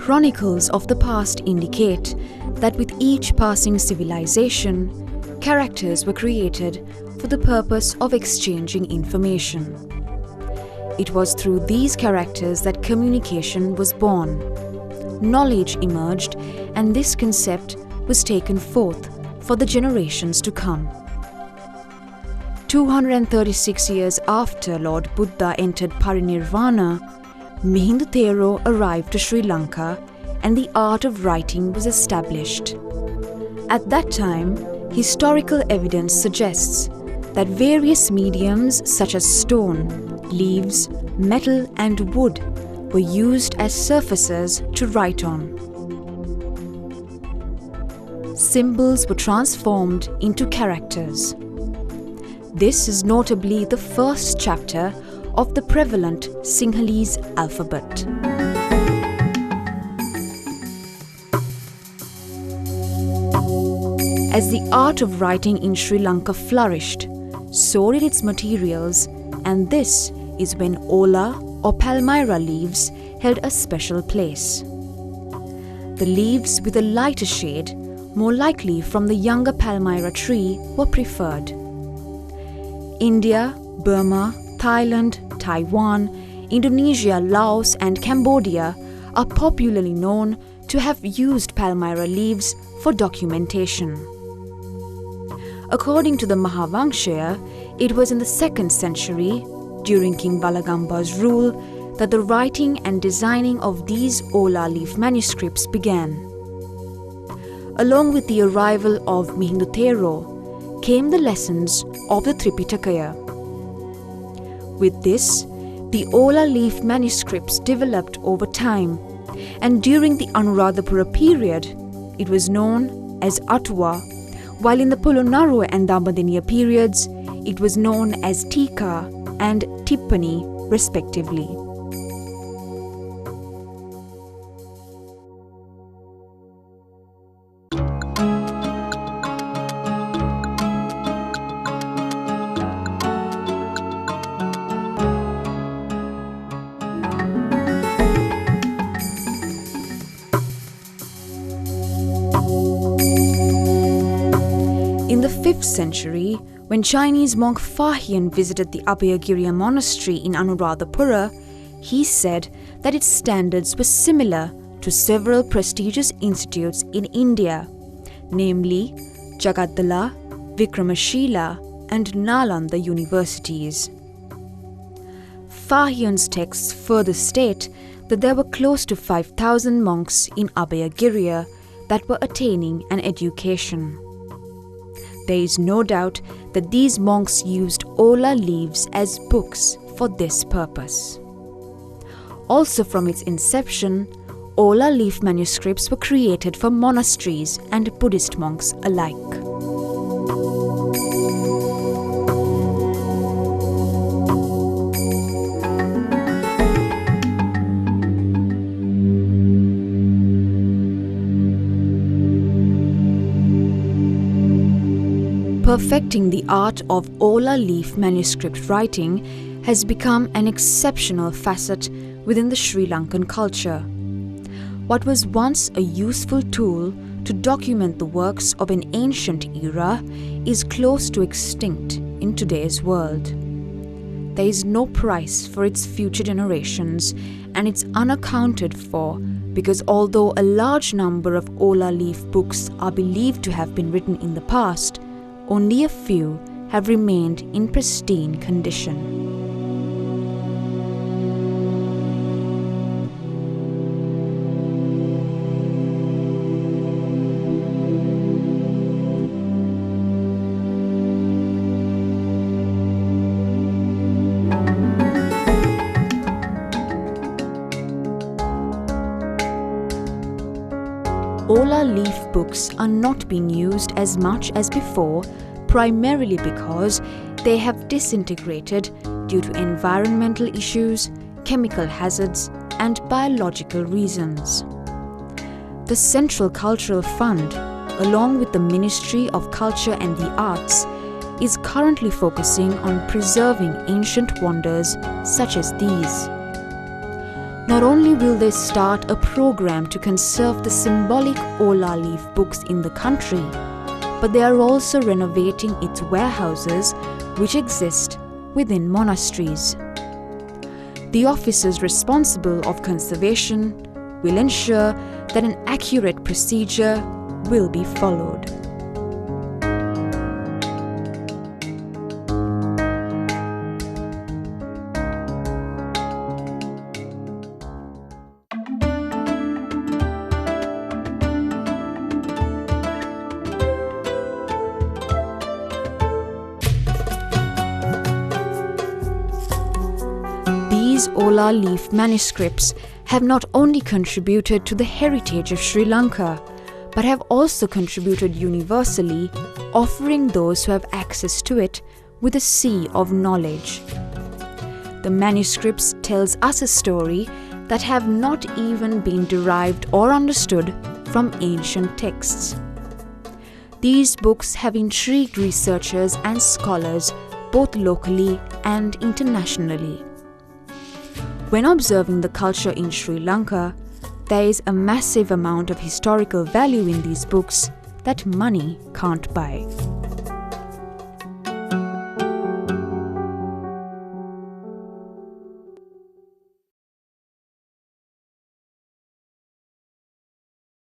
Chronicles of the past indicate that with each passing civilization, characters were created for the purpose of exchanging information. It was through these characters that communication was born. Knowledge emerged, and this concept was taken forth for the generations to come. 236 years after Lord Buddha entered Parinirvana, Mihindu Thero arrived to Sri Lanka and the art of writing was established. At that time, historical evidence suggests that various mediums such as stone, leaves, metal and wood were used as surfaces to write on. Symbols were transformed into characters. This is notably the first chapter of the prevalent Sinhalese alphabet. As the art of writing in Sri Lanka flourished, so did its materials, and this is when Ola or Palmyrah leaves held a special place. The leaves with a lighter shade, more likely from the younger Palmyrah tree, were preferred. India, Burma, Thailand, Taiwan, Indonesia, Laos and Cambodia are popularly known to have used Palmyrah leaves for documentation. According to the Mahavamsha, it was in the 2nd century, during King Valagamba's rule, that the writing and designing of these Ola Leaf manuscripts began. Along with the arrival of Mihindu Thero came the lessons of the Tripitaka. With this, the Ola Leaf manuscripts developed over time, and during the Anuradhapura period, it was known as Atwa, while in the Polonnaruwa and Dambadeniya periods, it was known as Tika and Tippani, respectively. In the 5th century, when Chinese monk Fahian visited the Abhayagiriya monastery in Anuradhapura, he said that its standards were similar to several prestigious institutes in India, namely Jagadala, Vikramashila and Nalanda universities. Fahian's texts further state that there were close to 5,000 monks in Abhayagiriya that were attaining an education. There is no doubt that these monks used Ola leaves as books for this purpose. Also from its inception, Ola Leaf manuscripts were created for monasteries and Buddhist monks alike. Perfecting the art of Ola Leaf manuscript writing has become an exceptional facet within the Sri Lankan culture. What was once a useful tool to document the works of an ancient era is close to extinct in today's world. There is no price for its future generations, and it's unaccounted for because although a large number of Ola Leaf books are believed to have been written in the past, only a few have remained in pristine condition. Ola Leaf books are not being used as much as before, primarily because they have disintegrated due to environmental issues, chemical hazards, and biological reasons. The Central Cultural Fund, along with the Ministry of Culture and the Arts, is currently focusing on preserving ancient wonders such as these. Not only will they start a program to conserve the symbolic Ola Leaf books in the country, but they are also renovating its warehouses which exist within monasteries. The officers responsible of conservation will ensure that an accurate procedure will be followed. These Ola Leaf manuscripts have not only contributed to the heritage of Sri Lanka, but have also contributed universally, offering those who have access to it with a sea of knowledge. The manuscripts tells us a story that have not even been derived or understood from ancient texts. These books have intrigued researchers and scholars both locally and internationally. When observing the culture in Sri Lanka, there is a massive amount of historical value in these books that money can't buy.